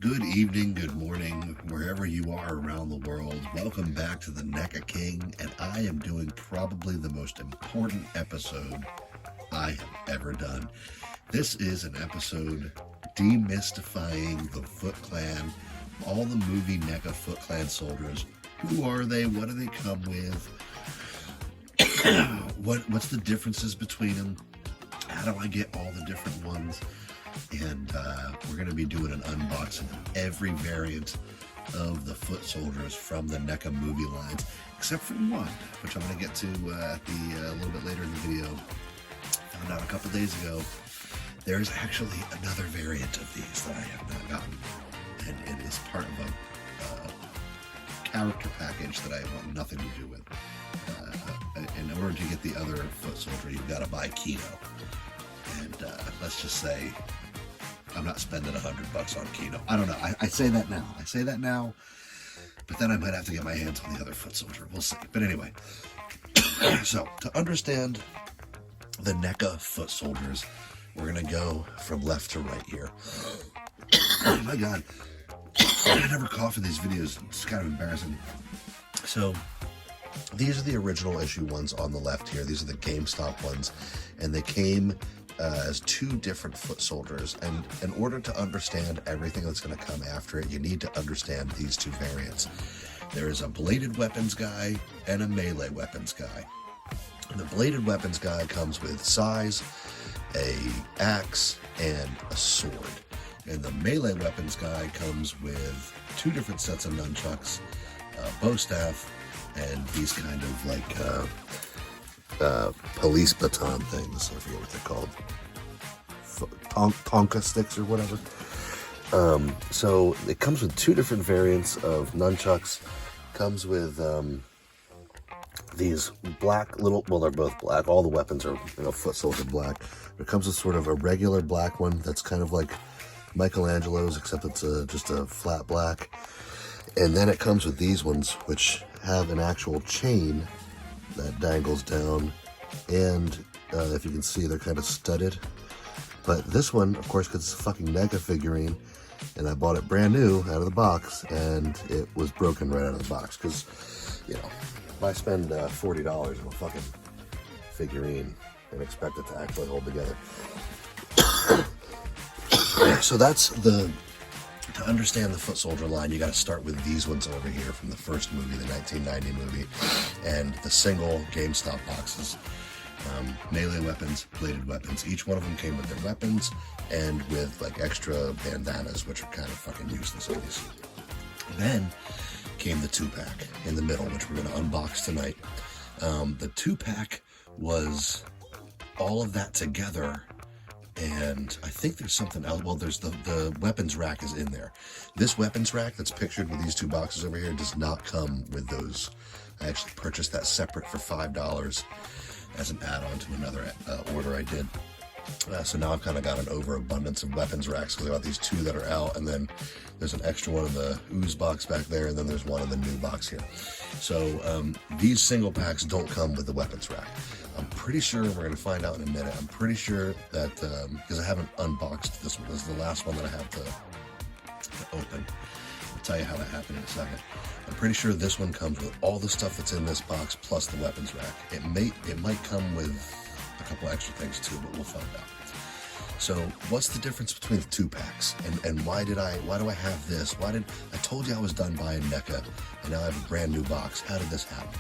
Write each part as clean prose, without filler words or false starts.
Good evening, good morning, wherever you are around the world. Welcome back to the N.E.C.A King, and I am doing probably the most important episode I have ever done. This is an episode demystifying the Foot Clan, all the movie N.E.C.A Foot Clan soldiers. Who are they? What do they come with? What's the differences between them? How do I get all the different ones? And we're going to be doing an unboxing of every variant of the foot soldiers from the N.E.C.A movie lines, except for one, which I'm going to get to at a little bit later in the video. Found out a couple days ago, there's actually another variant of these that I have not gotten, and it is part of a character package that I want nothing to do with. In order to get the other foot soldier, you've got to buy Kino, and let's just say I'm not spending $100 on Kino. I don't know. I say that now. But then I might have to get my hands on the other foot soldier. We'll see. But anyway, so to understand the N.E.C.A foot soldiers, we're going to go from left to right here. Oh my God. I never cough in these videos. It's kind of embarrassing. So these are the original issue ones on the left here. These are the GameStop ones. And they came as two different foot soldiers, and in order to understand everything that's going to come after it, you need to understand these two variants. There is a bladed weapons guy and a melee weapons guy. The bladed weapons guy comes with sais, a axe, and a sword. And the melee weapons guy comes with two different sets of nunchucks, a bow staff, and these kind of like police baton things. I forget what they're called. Tonka sticks or whatever. So it comes with two different variants of nunchucks. Comes with these black little, well, they're both black. All the weapons are, foot soldier black. It comes with sort of a regular black one that's kind of like Michelangelo's, except it's just a flat black. And then it comes with these ones, which have an actual chain that dangles down, and if you can see, they're kind of studded. But this one, of course, because it's a fucking N.E.C.A figurine, and I bought it brand new out of the box, and it was broken right out of the box. Because, if I spend $40 on a fucking figurine and expect it to actually hold together. So that's to understand the foot soldier line, you got to start with these ones over here from the first movie, the 1990 movie, and the single GameStop boxes. Melee weapons, bladed weapons. Each one of them came with their weapons and with like extra bandanas, which are kind of fucking useless, obviously. Then came the 2-pack in the middle, which we're going to unbox tonight. The 2-pack was all of that together. And I think there's something else. Well, there's the weapons rack is in there. This weapons rack that's pictured with these two boxes over here does not come with those. I actually purchased that separate for $5 as an add-on to another order I did. So now I've kind of got an overabundance of weapons racks because I got these two that are out, and then there's an extra one in the ooze box back there, and then there's one in the new box here. So these single packs don't come with the weapons rack. I'm pretty sure, we're going to find out in a minute, I'm pretty sure that, because I haven't unboxed this one, this is the last one that I have to open. I'll tell you how that happened in a second. I'm pretty sure this one comes with all the stuff that's in this box plus the weapons rack. It might come with a couple extra things too, but we'll find out. So what's the difference between the 2-packs, and why do I have this? I told you I was done buying N.E.C.A, and now I have a brand new box. How did this happen?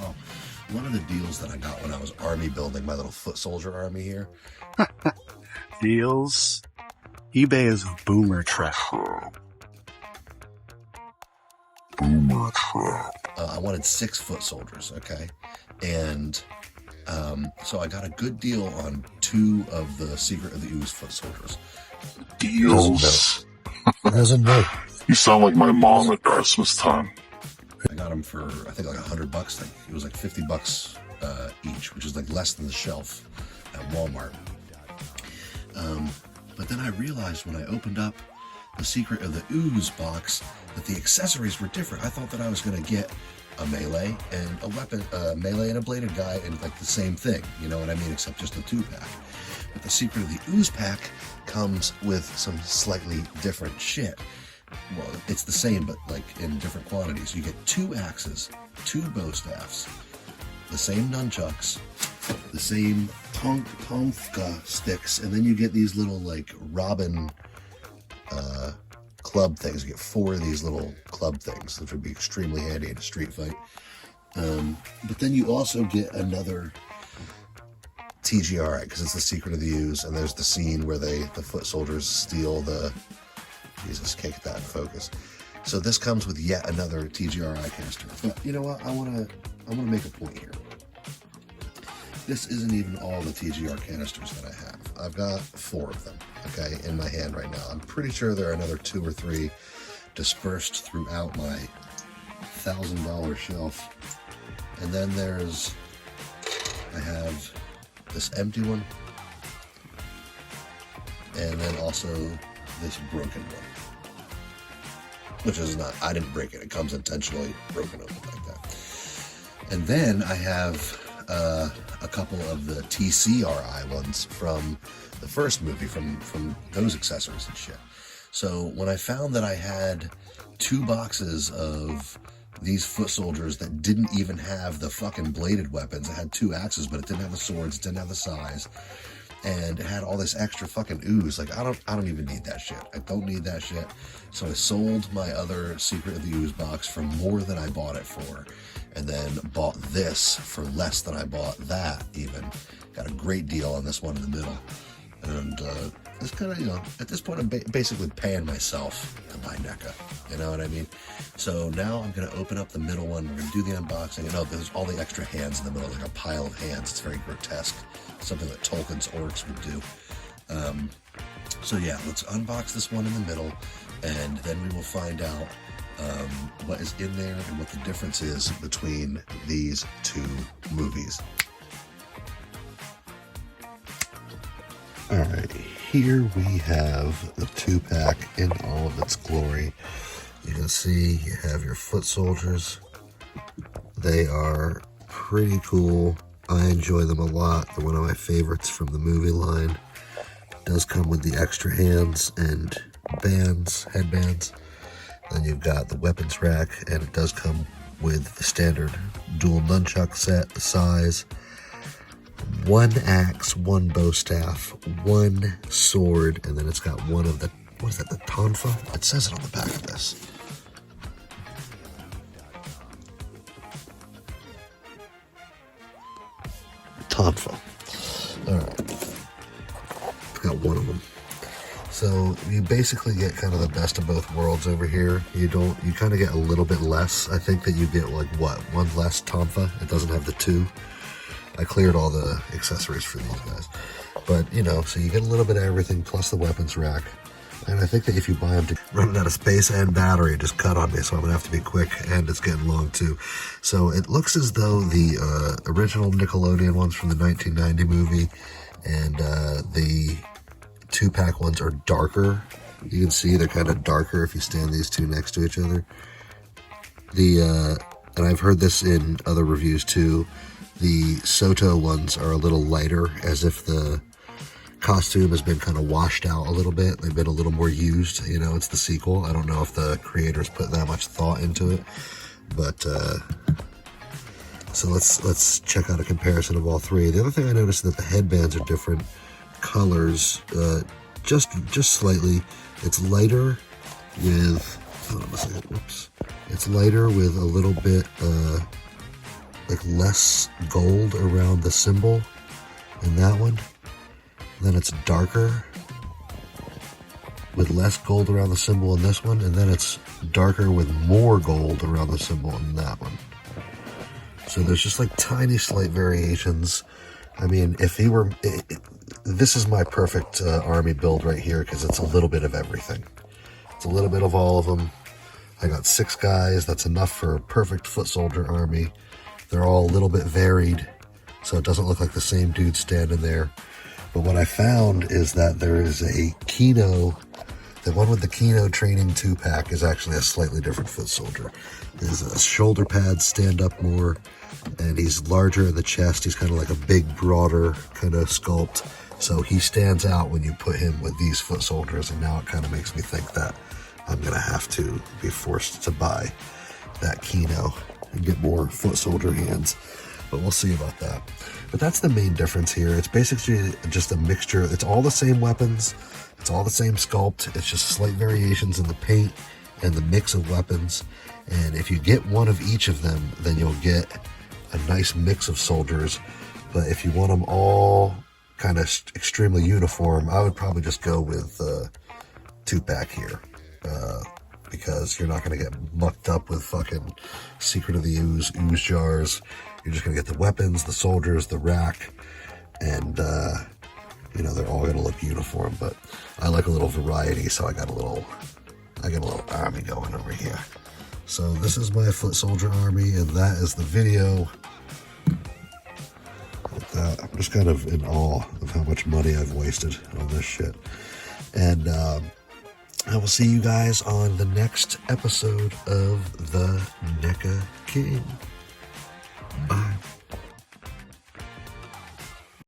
Well, one of the deals that I got when I was army building my little foot soldier army here. Deals? eBay is a boomer trap. Boomer trap. I wanted 6 foot soldiers, okay? And so I got a good deal on 2 of the Secret of the Ooze foot soldiers. Deals? Doesn't know. You sound like my mom at Christmas time. I got them for, I think, like $100. It was like $50 each, which is like less than the shelf at Walmart. But then I realized when I opened up the Secret of the Ooze box that the accessories were different. I thought that I was going to get a melee and a weapon, melee and a bladed guy, and like the same thing, you know what I mean, except just a 2-pack. But the Secret of the Ooze pack comes with some slightly different shit. Well, it's the same, but like in different quantities. You get 2 axes, 2 bow staffs, the same nunchucks, the same tonka sticks, and then you get these little like robin club things. You get 4 of these little club things, which would be extremely handy in a street fight. But then you also get another TGRI, because it's the Secret of the Ooze, and there's the scene where the foot soldiers steal the... Jesus, can't get that in focus. So this comes with yet another TGRI canister. But you know what? I wanna make a point here. This isn't even all the TGR canisters that I have. I've got 4 of them, okay, in my hand right now. I'm pretty sure there are another 2 or 3 dispersed throughout my $1,000 shelf. And then I have this empty one, and then also this broken one, which is not, I didn't break it. It comes intentionally broken open like that. And then I have a couple of the TCRI ones from the first movie, from those accessories and shit. So when I found that I had 2 boxes of these foot soldiers that didn't even have the fucking bladed weapons, it had 2 axes, but it didn't have the swords, it didn't have the size, and it had all this extra fucking ooze. Like, I don't even need that shit. I don't need that shit. So I sold my other Secret of the Ooze box for more than I bought it for, and then bought this for less than I bought that even. Got a great deal on this one in the middle. And it's kind of, you know, at this point I'm basically paying myself to buy NECA. You know what I mean? So now I'm going to open up the middle one. We're going to do the unboxing. And there's all the extra hands in the middle, like a pile of hands. It's very grotesque. Something that Tolkien's orcs would do. So yeah, let's unbox this one in the middle, and then we will find out what is in there and what the difference is between these 2 movies. Alright, here we have the 2-pack in all of its glory. You can see you have your foot soldiers. They are pretty cool. I enjoy them a lot. They're one of my favorites from the movie line. It does come with the extra hands and bands, headbands. Then you've got the weapons rack, and it does come with the standard dual nunchuck set, the size. 1 axe, 1 bow staff, 1 sword, and then it's got one of the, what is that, the tonfa? It says it on the back of this. Tonfa. Alright. I've got 1 of them. So you basically get kind of the best of both worlds over here. You kind of get a little bit less. I think that you get like, what, 1 less tonfa? It doesn't have the 2. I cleared all the accessories for these guys. But, you know, so you get a little bit of everything plus the weapons rack. And I think that if you buy them to run out of space and battery, just cut on me, so I'm going to have to be quick, and it's getting long too. So it looks as though the original Nickelodeon ones from the 1990 movie and the 2-pack ones are darker. You can see they're kind of darker if you stand these 2 next to each other. And I've heard this in other reviews too, the Soto ones are a little lighter, as if the costume has been kind of washed out a little bit. They've been a little more used. You know, it's the sequel. I don't know if the creators put that much thought into it, but so let's check out a comparison of all 3. The other thing I noticed is that the headbands are different colors, just slightly. It's lighter with, hold on a second, whoops. It's lighter with a little bit like less gold around the symbol in that one. Then it's darker with less gold around the symbol in this one, and then it's darker with more gold around the symbol in that one. So there's just like tiny slight variations. I mean, if he were, this is my perfect army build right here, because it's a little bit of everything. It's a little bit of all of them. I got 6 guys. That's enough for a perfect foot soldier army. They're all a little bit varied, so it doesn't look like the same dude standing there. But what I found is that there is a Kino The one with the Kino training 2-pack is actually a slightly different foot soldier. His shoulder pads stand up more, and he's larger in the chest. He's kind of like a big, broader kind of sculpt. So he stands out when you put him with these foot soldiers, and now it kind of makes me think that I'm going to have to be forced to buy that Kino and get more foot soldier hands. But we'll see about that. But that's the main difference here. It's basically just a mixture. It's all the same weapons. It's all the same sculpt. It's just slight variations in the paint and the mix of weapons. And if you get one of each of them, then you'll get a nice mix of soldiers. But if you want them all kind of extremely uniform, I would probably just go with 2-pack here. Because you're not going to get mucked up with fucking Secret of the Ooze jars. You're just going to get the weapons, the soldiers, the rack, and, you know, they're all going to look uniform. But I like a little variety, so I got a little army going over here. So this is my foot soldier army, and that is the video. With that, I'm just kind of in awe of how much money I've wasted on this shit. And, I will see you guys on the next episode of the NECA King.